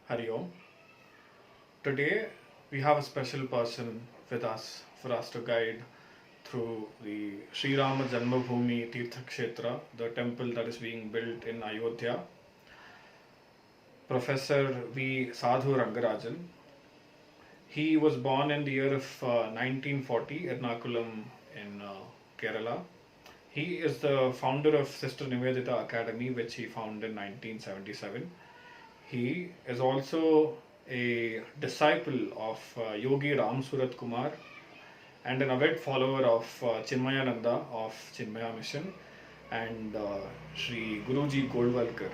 Hari Om. Today we have a special person with us for us to guide through the Sri Rama Janmabhoomi Tirtha Kshetra, the temple that is being built in Ayodhya. Professor V. Sadhu Rangarajan. He was born in the year of 1940, Ernakulam in Kerala. He is the founder of Sister Nivedita Academy, which he founded in 1977. He is also a disciple of Yogi Ram Surat Kumar and an avid follower of Chinmayananda of Chinmaya Mission and Sri Guruji Goldwalkar,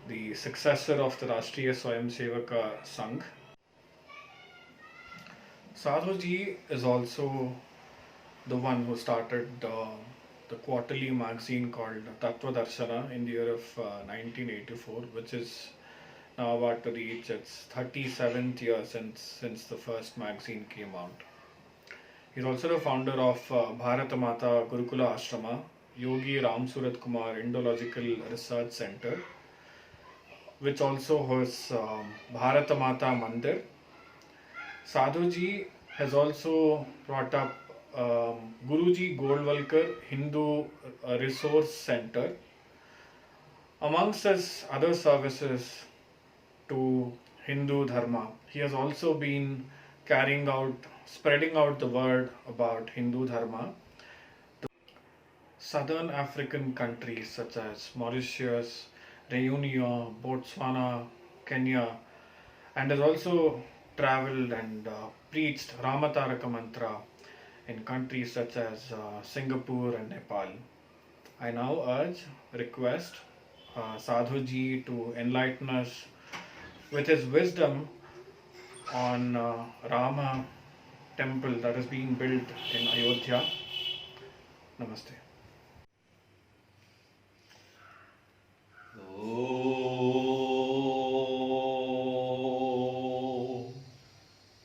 the successor of the Rashtriya Swayamsevaka Sangh. Sadhuji is also the one who started the quarterly magazine called Tattva Darshana in the year of 1984, which is now about to reach its 37th year since the first magazine came out. He's also the founder of Bharata Mata Gurukula Ashrama, Yogi Ram Surat Kumar Indological Research Center, which also hosts Bharata Mata Mandir. Sadhuji has also brought up Guruji Goldwalkar Hindu Resource Center. Amongst his other services to Hindu Dharma, he has also been spreading out the word about Hindu Dharma to southern African countries such as Mauritius, Reunion, Botswana, Kenya, and has also traveled and preached Ramataraka Mantra in countries such as Singapore and Nepal. I now request Sadhuji to enlighten us with his wisdom on Rama temple that is being built in Ayodhya. Namaste.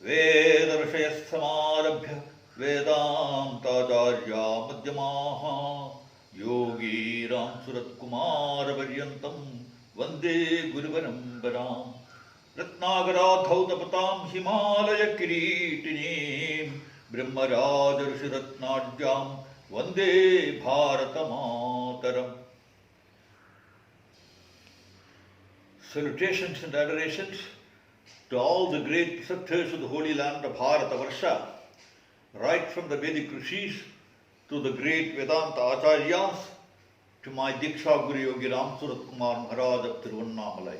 वेदविषयस्थमारभ्य वेदान्ताचार्या मध्यमाः योगी रामसुरत्कुमारपर्यन्तं वन्दे गुरुपरम्पराम् रत्नाकराधौतपतां हिमालयकिरीटिनीं ब्रह्मराजऋषिरत्नाढ्यां वन्दे भारतमातरम्. Salutations and adorations to all the great preceptors of the holy land of Bharatavarsha, right from the Vedic Rishis to the great Vedanta Acharyas, to my Diksha Guru Yogi Ram Surat Kumar Maharaj of Tiruvannamalai.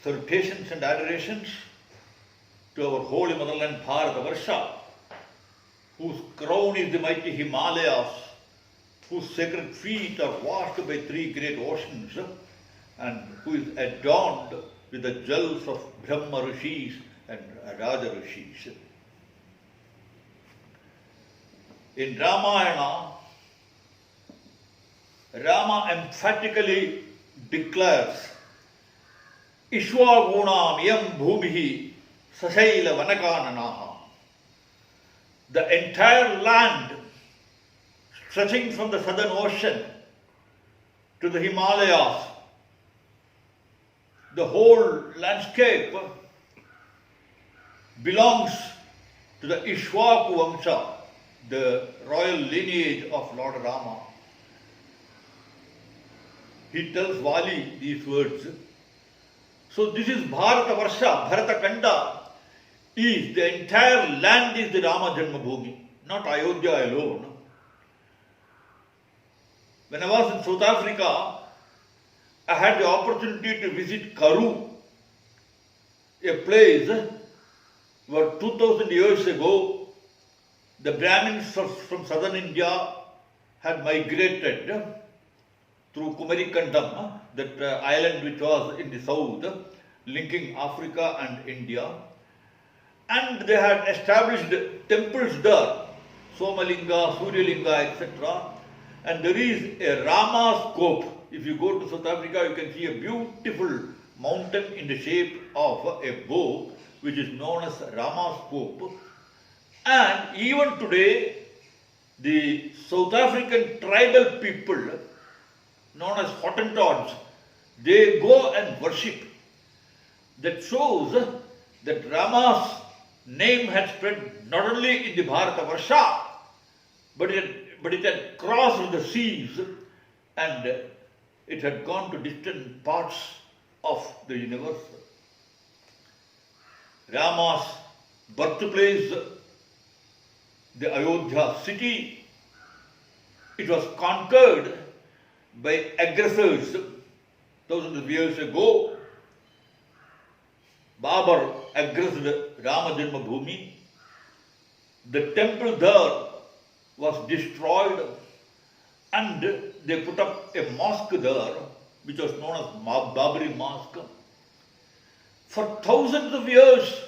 Salutations and adorations to our holy motherland Bharatavarsha, whose crown is the mighty Himalayas, whose sacred feet are washed by three great oceans, and who is adorned with the jewels of Brahma Rishis and Raja Rishis. In Ramayana, Rama emphatically declares Ishwagunam yam bhumihi sasaila vanakananaha. The entire land stretching from the southern ocean to the Himalayas, the whole landscape belongs to the Ishwaku Vamsha, the royal lineage of Lord Rama. He tells Vali these words. So this is Bharatavarsha, Bharatakanda is the entire land is the Rama Janmabhoomi, not Ayodhya alone. When I was in South Africa, I had the opportunity to visit Karoo, a place where 2000 years ago the Brahmins from southern India had migrated through Kumarikandam, that island which was in the south, linking Africa and India. And they had established temples there, Somalinga, Suryalinga, etc. And there is a Rama Scope. If you go to South Africa, you can see a beautiful mountain in the shape of a bow, which is known as Rama Scope. And even today, the South African tribal people, known as Hottentots, they go and worship that shows that Rama's name had spread not only in the Bharatavarsha, but it had crossed the seas and it had gone to distant parts of the universe. Rama's birthplace, the Ayodhya city, it was conquered by aggressors thousands of years ago. Babar aggressed Rama Janma Bhoomi. The temple there was destroyed and they put up a mosque there which was known as Babri Mosque. For thousands of years,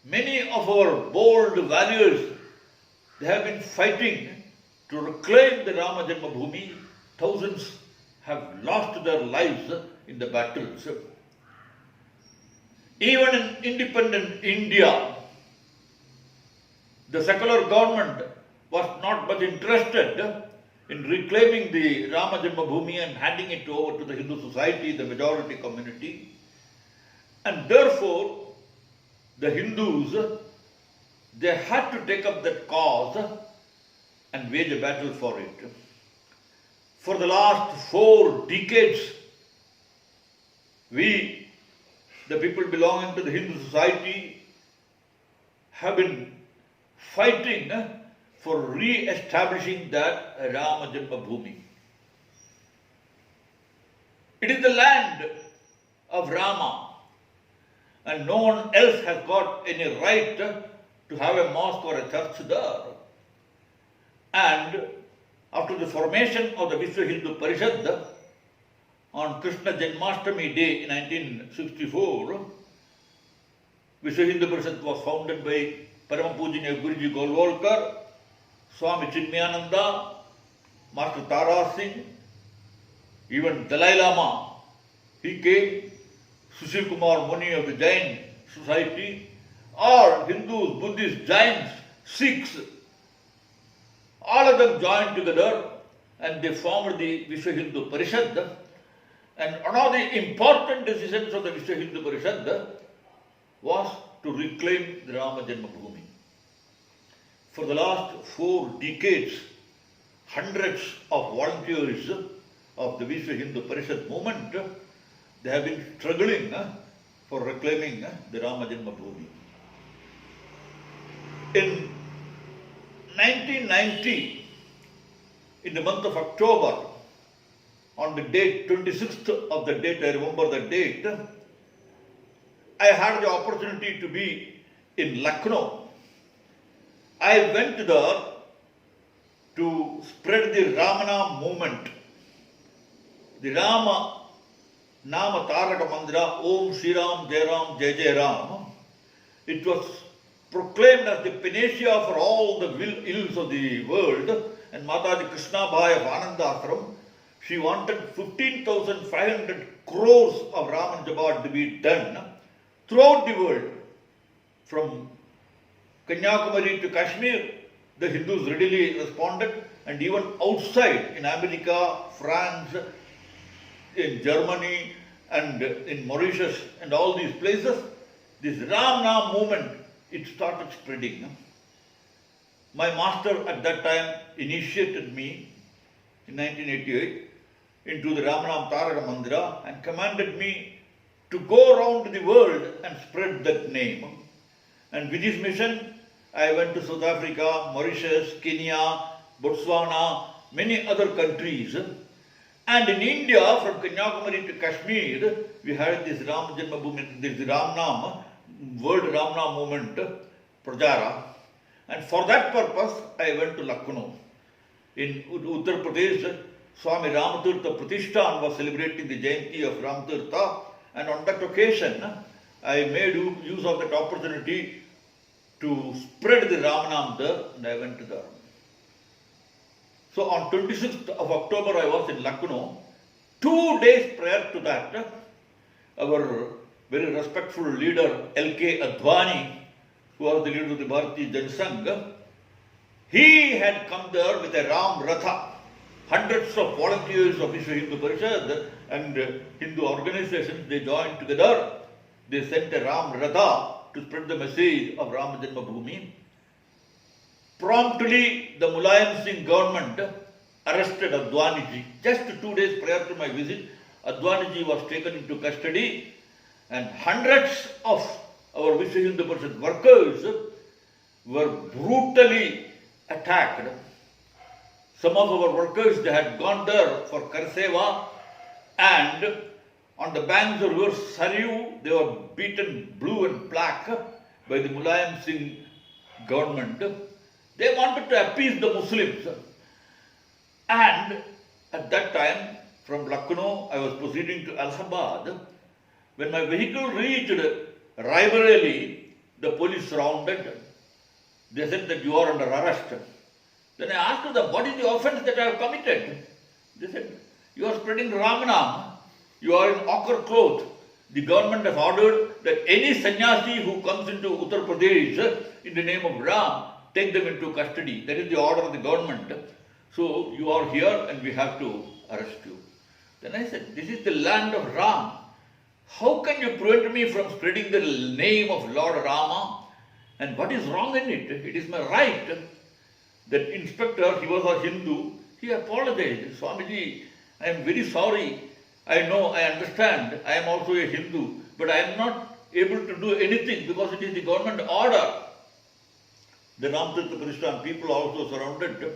many of our bold warriors, they have been fighting to reclaim the Rama Janma Bhoomi. Thousands have lost their lives in the battles. Even in independent India, the secular government was not much interested in reclaiming the Rama Janma Bhoomi and handing it over to the Hindu society, the majority community. And therefore, the Hindus, they had to take up that cause and wage a battle for it. For the last 4 decades, we, the people belonging to the Hindu society, have been fighting for re-establishing that Rama Janma Bhoomi. It is the land of Rama, and no one else has got any right to have a mosque or a church there. And after the formation of the Vishwa Hindu Parishad on Krishna Janmashtami Day in 1964, Vishwa Hindu Parishad was founded by Parama Pujanya Guruji Golwalkar, Swami Chinmayananda, Master Tara Singh, even Dalai Lama. He came, Sushil Kumar Muni of the Jain Society, all Hindus, Buddhists, Jains, Sikhs, all of them joined together and they formed the Vishwa Hindu Parishad. And one of the important decisions of the Vishwa Hindu Parishad was to reclaim the Rama Janma Bhoomi. For the last 4 decades, hundreds of volunteers of the Vishwa Hindu Parishad movement, they have been struggling for reclaiming the Rama Janma Bhoomi. In 1990, in the month of October, on the date 26th of the date, I remember the date, I had the opportunity to be in Lucknow. I went there to spread the Ramanam movement. The Rama Nama Taraka Mandira, Om Shri Ram Jai Ram Jai Jai Ram. It was proclaimed as the panacea for all the ills of the world. And Mataji Krishna Bhai of Ananda Ashram, she wanted 15,500 crores of Raman Jabat to be done throughout the world. From Kanyakumari to Kashmir, the Hindus readily responded, and even outside, in America, France, in Germany, and in Mauritius, and all these places, this Ram Nam movement, it started spreading. My master at that time initiated me in 1988 into the Ramanam Taraka Mandira and commanded me to go around the world and spread that name. And with this mission, I went to South Africa, Mauritius, Kenya, Botswana, many other countries. And in India, from Kanyakumari to Kashmir, we had this Ram Janma Bhoomi, this Ramnam, World Ramnam movement, Prajara. And for that purpose, I went to Lucknow. In Uttar Pradesh, Swami Ramatirtha Pratishthan was celebrating the Jayanti of Ramatirtha, and on that occasion, I made use of that opportunity to spread the Ramanam there, and I went there. So on 26th of October, I was in Lucknow. 2 days prior to that, our very respectful leader, L.K. Advani, who was the leader of the Bharatiya Janasangh, he had come there with a Ram Ratha. Hundreds of volunteers of Vishwa Hindu Parishad and Hindu organizations, they joined together they sent a Ram Ratha to spread the message of Ram Janmabhoomi. Promptly, the Mulayam Singh government arrested Advaniji. Just 2 days prior to my visit, Advaniji was taken into custody and hundreds of our Vishwa Hindu Parishad workers were brutally attacked. Some of our workers, they had gone there for Karseva, and on the banks of river Saryu, they were beaten blue and black by the Mulayam Singh government. They wanted to appease the Muslims. And at that time, from Lucknow, I was proceeding to Allahabad. When my vehicle reached Raebareli, the police surrounded. They said that you are under arrest. Then I asked them, what is the offense that I have committed? They said, you are spreading Ramanam. You are in ochre cloth. The government has ordered that any sannyasi who comes into Uttar Pradesh in the name of Ram, take them into custody. That is the order of the government. So you are here and we have to arrest you. Then I said, this is the land of Ram. How can you prevent me from spreading the name of Lord Rama? And what is wrong in it? It is my right. That inspector, he was a Hindu, he apologized. Swamiji, I am very sorry. I know, I understand, I am also a Hindu, but I am not able to do anything because it is the government order. The Ramtirtha Pratishthan people also surrounded.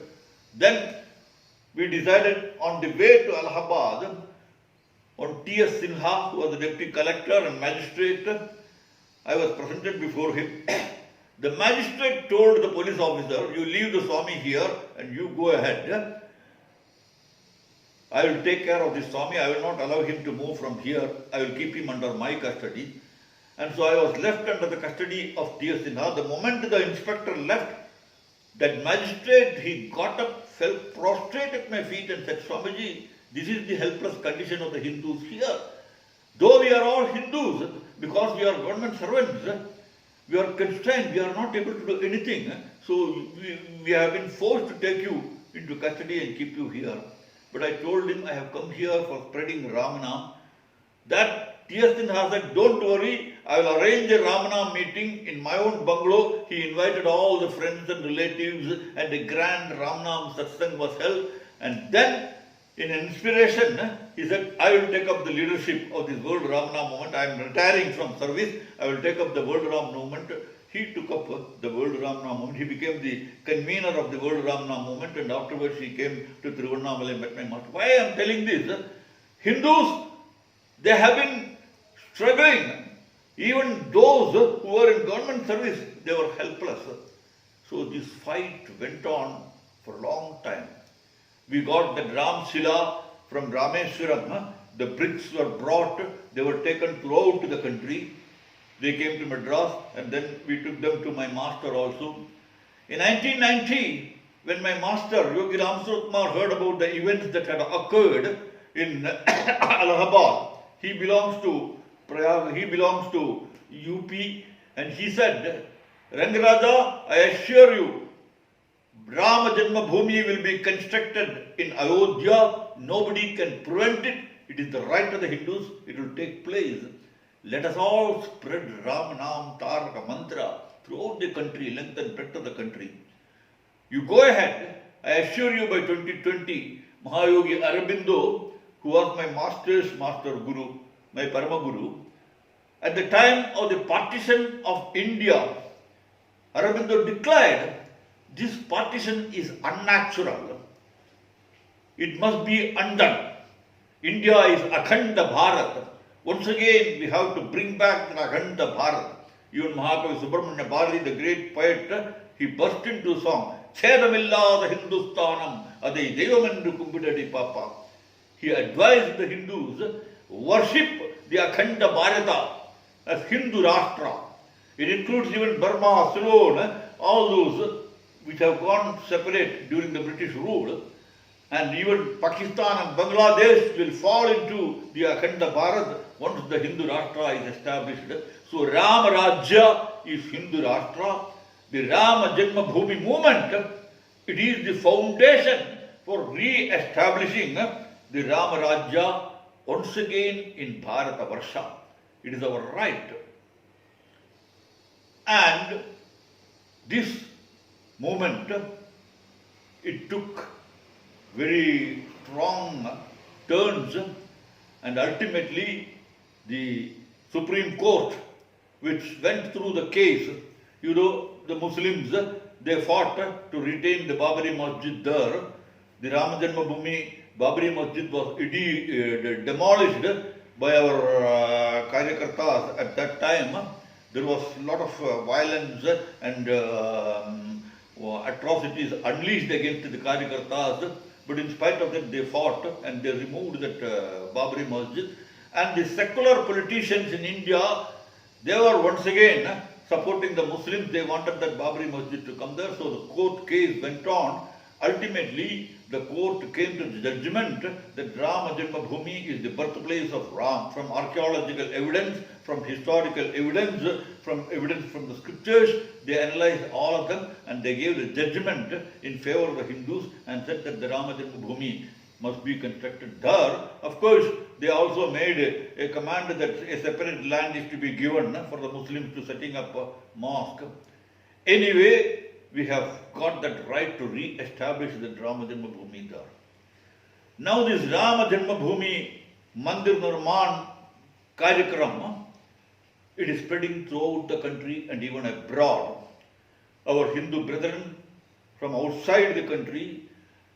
Then we decided on the way to Allahabad, on T.S. Sinha, who was the deputy collector and magistrate, I was presented before him. The magistrate told the police officer, you leave the Swami here and you go ahead. I will take care of this Swami. I will not allow him to move from here. I will keep him under my custody. And so I was left under the custody of T.S. Sinha. The moment the inspector left, that magistrate, he got up, fell prostrate at my feet and said, Swamiji, this is the helpless condition of the Hindus here. Though we are all Hindus, because we are government servants, we are constrained, we are not able to do anything. So we have been forced to take you into custody and keep you here. But I told him I have come here for spreading Ramanam. That T.S. Sinha said, don't worry, I will arrange a Ramanam meeting in my own bungalow. He invited all the friends and relatives and a grand Ramanam satsang was held. And then, in inspiration, he said, I will take up the leadership of this World Ramanam movement. I am retiring from service. I will take up the World Ram movement. He took up the World Ramanam movement. He became the convener of the World Ramanam movement, and afterwards he came to Tiruvannamalai and met my master. Why I am telling this? Hindus, they have been struggling. Even those who were in government service, they were helpless. So this fight went on for a long time. We got the Ram Shila from Rameswaram. The bricks were brought. They were taken throughout the country. They came to Madras, and then we took them to my master also. In 1990, when my master, Yogi Ram Surotkumar, heard about the events that had occurred in Allahabad, he belongs to Prayag, he belongs to UP, and he said, Rangaraja, I assure you, Rama Janmabhoomi will be constructed in Ayodhya. Nobody can prevent it. It is the right of the Hindus. It will take place. Let us all spread Ramanam Taraka Mantra throughout the country, length and breadth of the country. You go ahead. I assure you by 2020, Mahayogi Aurobindo, who was my master's master guru, my Parama Guru, at the time of the partition of India, Aurobindo declared, this partition is unnatural. It must be undone. India is Akhanda Bharat. Once again, we have to bring back the Akhanda Bharat. Even Mahakavi Subramanya Bharati, the great poet, he burst into song, Chedamillada Hindusthanam, Adai Devamendu Kumbidadi Papa. He advised the Hindus, worship the Akhanda Bharata as Hindu Rashtra. It includes even Burma, Ceylon, all those which have gone separate during the British rule, and even Pakistan and Bangladesh will fall into the Akhanda Bharat once the Hindu Rashtra is established. So Rama Rajya is Hindu Rashtra. The Rama Janmabhoomi movement, it is the foundation for re-establishing the Rama Rajya once again in Bharatavarsha. It is our right. And this movement, it took very strong turns, and ultimately the Supreme Court, which went through the case, the Muslims, they fought to retain the Babri Masjid there. The Ram Janmabhoomi Babri Masjid was demolished by our Karyakartas at that time. There was a lot of violence and atrocities unleashed against the Karyakartas, but in spite of that they fought and they removed that Babri Masjid. And the secular politicians in India, they were once again supporting the Muslims. They wanted that Babri Masjid to come there, so the court case went on. Ultimately, the court came to the judgment that Rama Janmabhoomi is the birthplace of Ram, from archaeological evidence, from historical evidence, from the scriptures. They analyzed all of them and they gave the judgment in favor of the Hindus and said that the Rama Janmabhoomi must be constructed there. Of course, they also made a command that a separate land is to be given for the Muslims to setting up a mosque. Anyway, we have got that right to re-establish the Rama Janmabhoomi there. Now this Rama Janmabhoomi Mandir Nirman Karyakram, it is spreading throughout the country and even abroad. Our Hindu brethren from outside the country,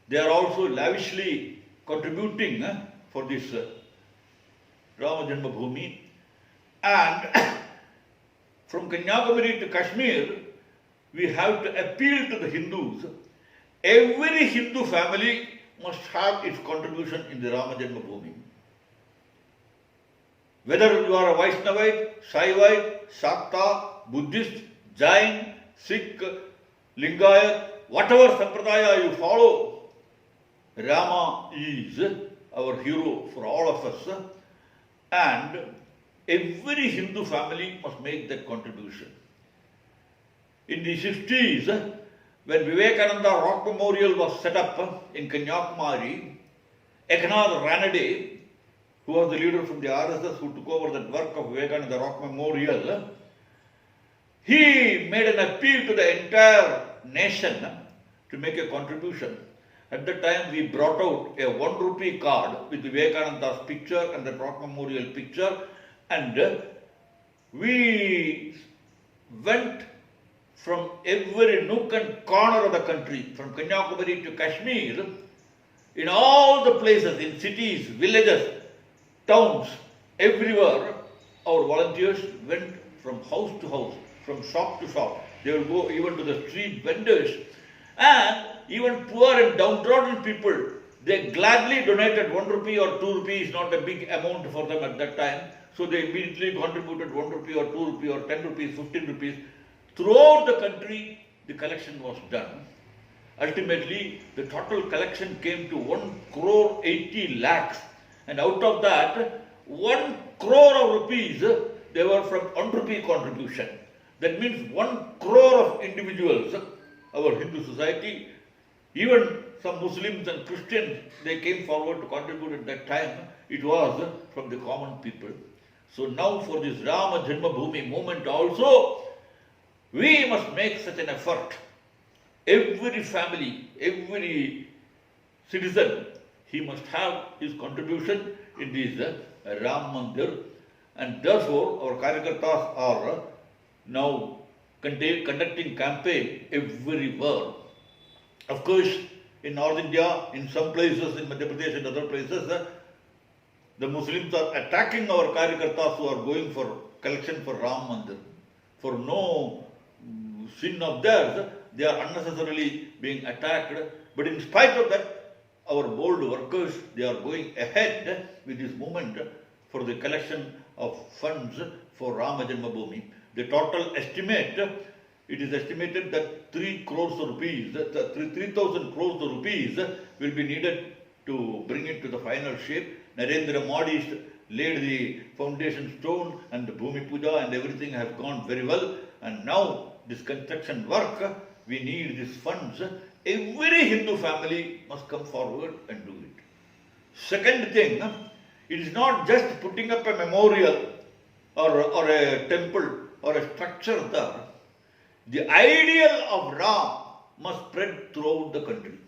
they are also lavishly contributing for this Rama Janmabhoomi. And from Kanyakumari to Kashmir, we have to appeal to the Hindus. Every Hindu family must have its contribution in the Rama Janmabhoomi. Whether you are a Vaishnavite, Shaivite, Shakta, Buddhist, Jain, Sikh, Lingayat, whatever sampradaya you follow, Rama is our hero for all of us, and every Hindu family must make that contribution. In the 60s, when Vivekananda Rock Memorial was set up in Kanyakumari, Eknath Ranade, who was the leader from the RSS who took over that work of Vivekananda Rock Memorial, he made an appeal to the entire nation to make a contribution. At the time, we brought out a 1 rupee card with Vivekananda's picture and the Rock Memorial picture, and we went from every nook and corner of the country, from Kanyakumari to Kashmir, in all the places, in cities, villages, towns, everywhere, our volunteers went from house to house, from shop to shop. They will go even to the street vendors, and even poor and downtrodden people, they gladly donated 1 rupee or 2 rupees, not a big amount for them at that time. So they immediately contributed 1 rupee or 2 rupee or 10 rupees, 15 rupees. Throughout the country, the collection was done. Ultimately, the total collection came to 1 crore 80 lakhs. And out of that, 1 crore of rupees, they were from 1 rupee contribution. That means 1 crore of individuals, our Hindu society, even some Muslims and Christians, they came forward to contribute at that time. It was from the common people. So now for this Rama Janmabhoomi movement also, we must make such an effort. Every family, every citizen, he must have his contribution in this Ram Mandir, and therefore our Karyakartas are now conducting campaign everywhere. Of course, in North India, in some places, in Madhya Pradesh and other places, the Muslims are attacking our Karyakartas who are going for collection for Ram Mandir. For no sin of theirs, they are unnecessarily being attacked. But in spite of that, our bold workers, they are going ahead with this movement for the collection of funds for Rama Janmabhoomi. The total estimate, it is estimated that 3 crores of rupees, 3,000 crores of rupees will be needed to bring it to the final shape. Narendra Modi laid the foundation stone and the Bhumi Puja and everything has gone very well. And now this construction work, we need these funds. Every Hindu family must come forward and do it. Second thing, it is not just putting up a memorial. or a temple or a structure there, the ideal of Ram must spread throughout the country.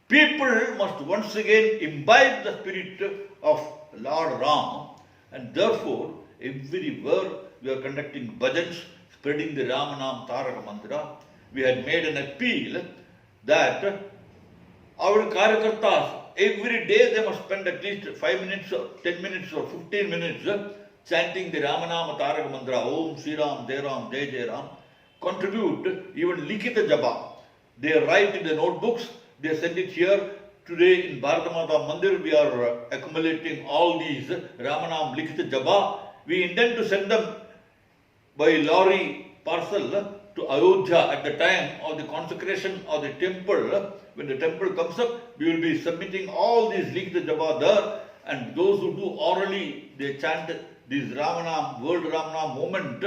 People must once again imbibe the spirit of Lord Ram, and therefore everywhere we are conducting bhajans, spreading the Ramanam Taraka Mantra. We had made an appeal that our Karyakartas, every day they must spend at least 5 minutes or 10 minutes or 15 minutes chanting the Ramanama Taraka Mantra, Om Sri Ram, Jai Ram, Jai Jai Ram, contribute even Likita Japa. They write in the notebooks, they send it here. Today in Bharatamata Mandir, we are accumulating all these Ramanam Likita Japa. We intend to send them by lorry parcel to Ayodhya at the time of the consecration of the temple. When the temple comes up, we will be submitting all these Likita Japa there, and those who do orally, they chant this Ramanam, World Ramanam movement.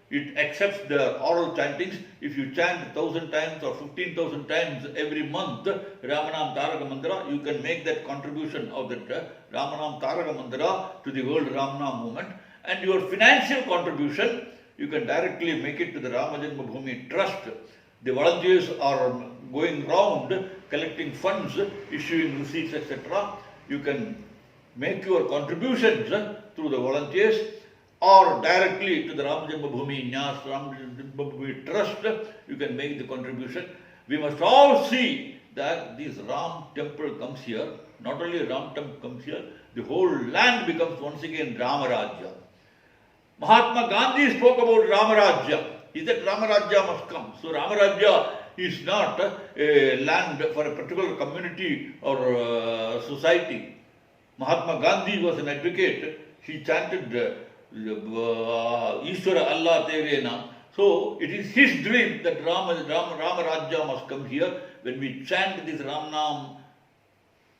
It accepts the oral chantings. If you chant 1,000 times or 15,000 times every month Ramanam Taraka Mantra, you can make that contribution of that Ramanam Taraka Mantra to the World Ramanam movement. And your financial contribution, you can directly make it to the Rama Janmabhoomi Trust. The volunteers are going round collecting funds, issuing receipts, etc. You can make your contributions through the volunteers or directly to the Ram Janmabhoomi Nyas, Ram Janmabhoomi Trust. You can make the contribution. We must all see that this Ram temple comes here. Not only Ram temple comes here, the whole land becomes once again Ramarajya. Mahatma Gandhi spoke about Ramarajya. He said Ramarajya must come. So Ramarajya is not a land for a particular community or society. Mahatma Gandhi was an advocate. He chanted Ishwara Allah Terena. So it is his dream that Ramarajya must come here. When we chant this Ramnam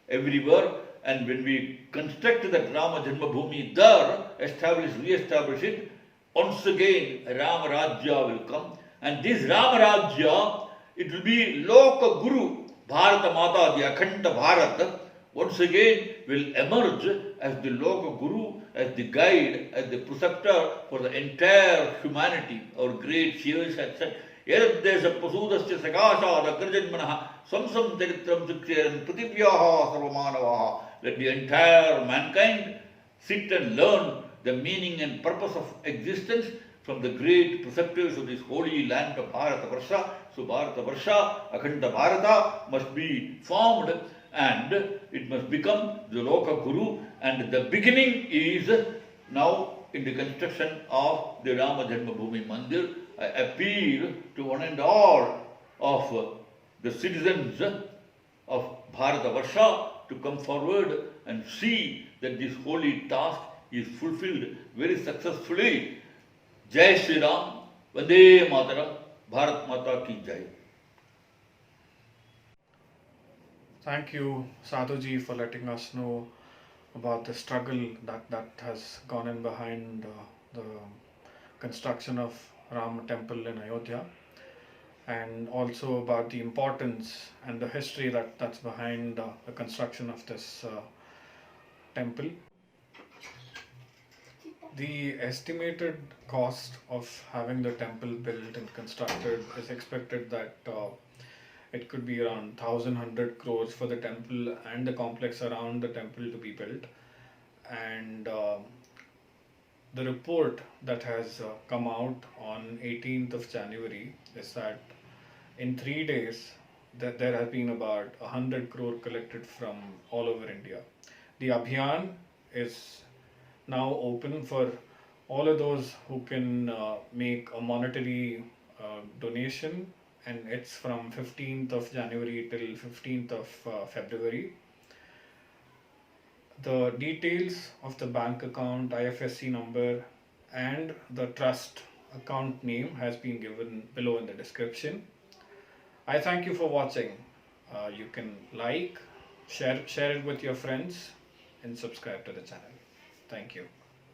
everywhere, and when we construct that Rama Janmabhoomi there, re-establish it, once again Rama Rajya will come. And this Rama Rajya, it will be Loka Guru, Bharata Mata, the Akhanda Bharata, once again will emerge as the Loka Guru, as the guide, as the preceptor for the entire humanity. Our great Shivas had said, Yadadesha Pasudasya Sakasha Dakarjanmanaha Samsam Charitram Sikshyan Pritibhyaha Sarvamanavaha. Let the entire mankind sit and learn the meaning and purpose of existence from the great preceptors of this holy land of Bharata Varsha. So Bharata Varsha, Akhanda Bharata must be formed, and it must become the Loka Guru, and the beginning is now in the construction of the Rama Janmabhoomi Mandir. I appeal to one and all of the citizens of Bharata Varsha to come forward and see that this holy task is fulfilled very successfully. Jai Shri Ram, Vande Mataram, Bharat Mata Ki Jai. Thank you, Sadhuji, for letting us know about the struggle that has gone in behind the construction of Ram temple in Ayodhya, and also about the importance and the history that's behind the construction of this temple. The estimated cost of having the temple built and constructed is expected that it could be around 1,100 crores for the temple and the complex around the temple to be built. And the report that has come out on 18th of January is that in 3 days that there have been about 100 crore collected from all over India. The Abhiyan is now open for all of those who can make a monetary donation, and it's from 15th of January till 15th of February. The details of the bank account, IFSC number, and the trust account name has been given below in the description. I thank you for watching. You can like, share it with your friends, and subscribe to the channel. Thank you.